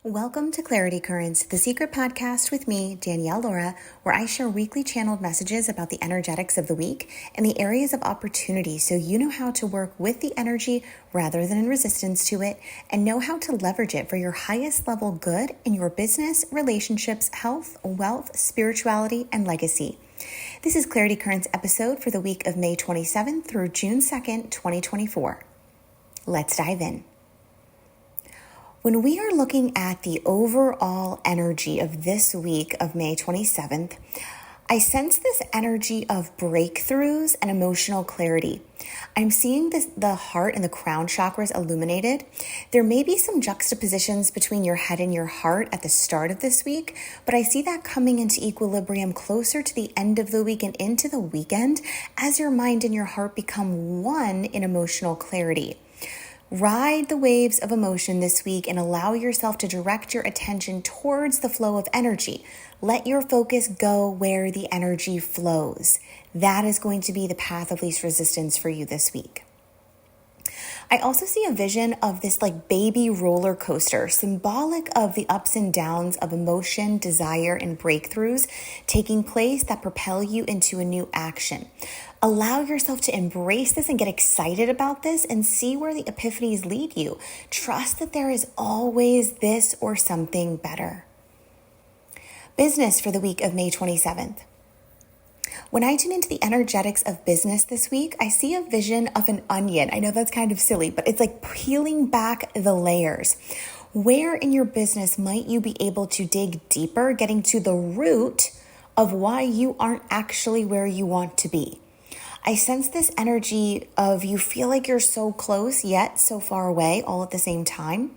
Welcome to Clarity Currents, the secret podcast with me, Danielle Laura, where I share weekly channeled messages about the energetics of the week and the areas of opportunity so you know how to work with the energy rather than in resistance to it and know how to leverage it for your highest level good in your business, relationships, health, wealth, spirituality, and legacy. This is Clarity Currents episode for the week of May 27th through June 2nd, 2024. Let's dive in. When we are looking at the overall energy of this week of May 27th, I sense this energy of breakthroughs and emotional clarity. I'm seeing the heart and the crown chakras illuminated. There may be some juxtapositions between your head and your heart at the start of this week, but I see that coming into equilibrium closer to the end of the week and into the weekend as your mind and your heart become one in emotional clarity. Ride the waves of emotion this week and allow yourself to direct your attention towards the flow of energy. Let your focus go where the energy flows. That is going to be the path of least resistance for you this week. I also see a vision of this baby roller coaster, symbolic of the ups and downs of emotion, desire, and breakthroughs taking place that propel you into a new action. Allow yourself to embrace this and get excited about this and see where the epiphanies lead you. Trust that there is always this or something better. Business for the week of May 27th. When I tune into the energetics of business this week, I see a vision of an onion. I know that's kind of silly, but it's like peeling back the layers. Where in your business might you be able to dig deeper, getting to the root of why you aren't actually where you want to be? I sense this energy of you feel like you're so close yet so far away all at the same time.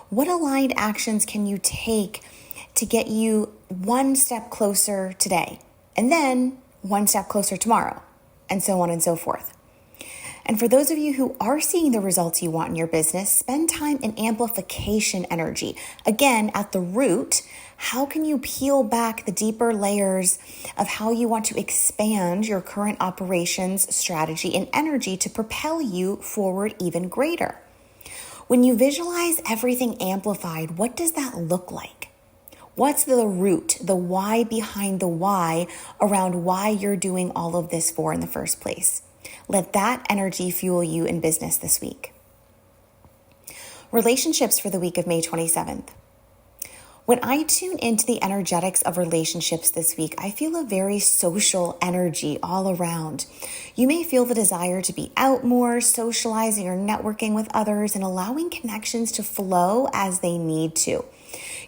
What aligned actions can you take to get you one step closer today and then one step closer tomorrow, and so on and so forth? And for those of you who are seeing the results you want in your business, spend time in amplification energy. Again, at the root, how can you peel back the deeper layers of how you want to expand your current operations, strategy, and energy to propel you forward even greater? When you visualize everything amplified, what does that look like? What's the root, the why behind the why around why you're doing all of this for in the first place? Let that energy fuel you in business this week. Relationships for the week of May 27th. When I tune into the energetics of relationships this week, I feel a very social energy all around. You may feel the desire to be out more, socializing or networking with others, and allowing connections to flow as they need to.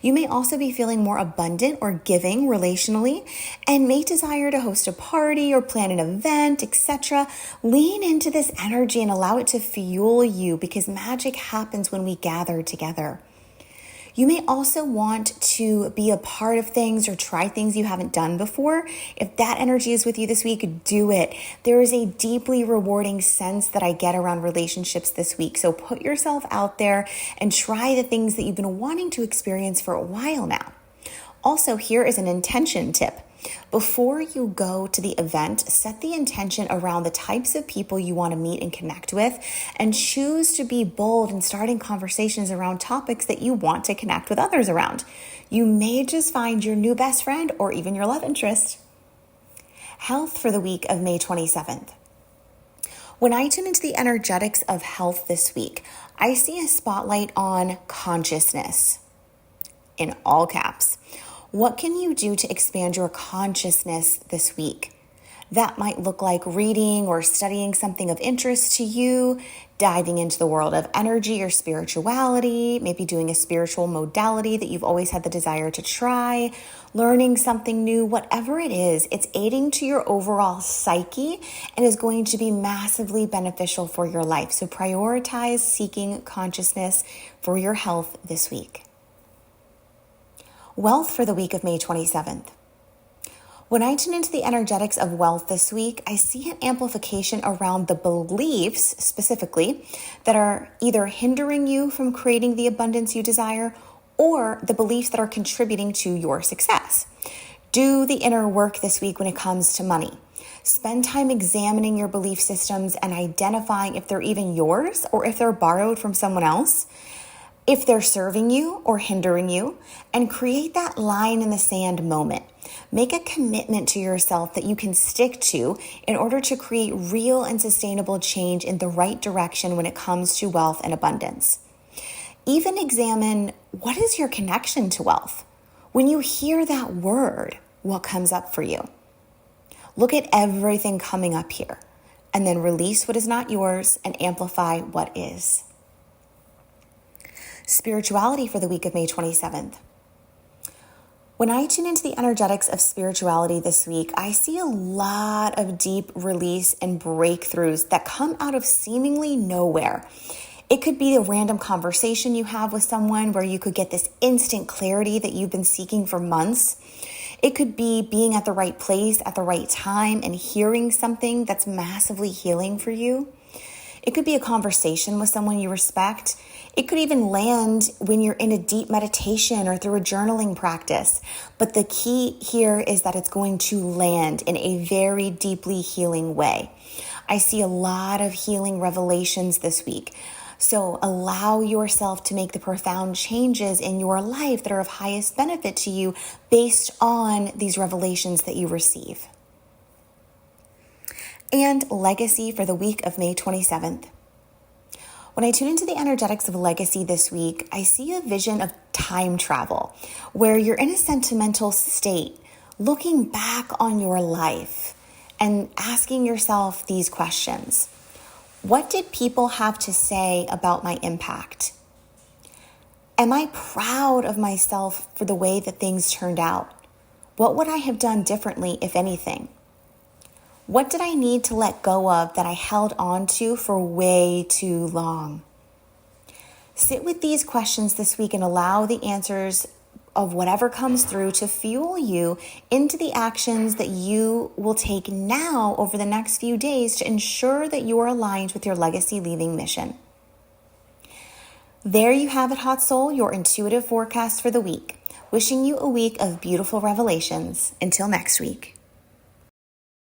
You may also be feeling more abundant or giving relationally and may desire to host a party or plan an event, etc. Lean into this energy and allow it to fuel you because magic happens when we gather together. You may also want to be a part of things or try things you haven't done before. If that energy is with you this week, do it. There is a deeply rewarding sense that I get around relationships this week. So put yourself out there and try the things that you've been wanting to experience for a while now. Also, here is an intention tip. Before you go to the event, set the intention around the types of people you want to meet and connect with, and choose to be bold in starting conversations around topics that you want to connect with others around. You may just find your new best friend or even your love interest. Health for the week of May 27th. When I tune into the energetics of health this week, I see a spotlight on consciousness in all caps. What can you do to expand your consciousness this week? That might look like reading or studying something of interest to you, diving into the world of energy or spirituality, maybe doing a spiritual modality that you've always had the desire to try, learning something new, whatever it is, it's aiding to your overall psyche and is going to be massively beneficial for your life. So prioritize seeking consciousness for your health this week. Wealth for the week of May 27th. When I tune into the energetics of wealth this week, I see an amplification around the beliefs specifically that are either hindering you from creating the abundance you desire or the beliefs that are contributing to your success. Do the inner work this week when it comes to money. Spend time examining your belief systems and identifying if they're even yours or if they're borrowed from someone else. if they're serving you or hindering you, and create that line in the sand moment. Make a commitment to yourself that you can stick to in order to create real and sustainable change in the right direction when it comes to wealth and abundance. Even examine, what is your connection to wealth? When you hear that word, what comes up for you? Look at everything coming up here, and then release what is not yours and amplify what is. Spirituality for the week of May 27th. When I tune into the energetics of spirituality this week, I see a lot of deep release and breakthroughs that come out of seemingly nowhere. It could be a random conversation you have with someone where you could get this instant clarity that you've been seeking for months. It could be being at the right place at the right time and hearing something that's massively healing for you. It could be a conversation with someone you respect. It could even land when you're in a deep meditation or through a journaling practice. But the key here is that it's going to land in a very deeply healing way. I see a lot of healing revelations this week. So allow yourself to make the profound changes in your life that are of highest benefit to you based on these revelations that you receive. And legacy for the week of May 27th. When I tune into the energetics of legacy this week, I see a vision of time travel where you're in a sentimental state, looking back on your life and asking yourself these questions. What did people have to say about my impact? Am I proud of myself for the way that things turned out? What would I have done differently, if anything? What did I need to let go of that I held on to for way too long? Sit with these questions this week and allow the answers of whatever comes through to fuel you into the actions that you will take now over the next few days to ensure that you are aligned with your legacy leaving mission. There you have it, Hot Soul, your intuitive forecast for the week. Wishing you a week of beautiful revelations. Until next week.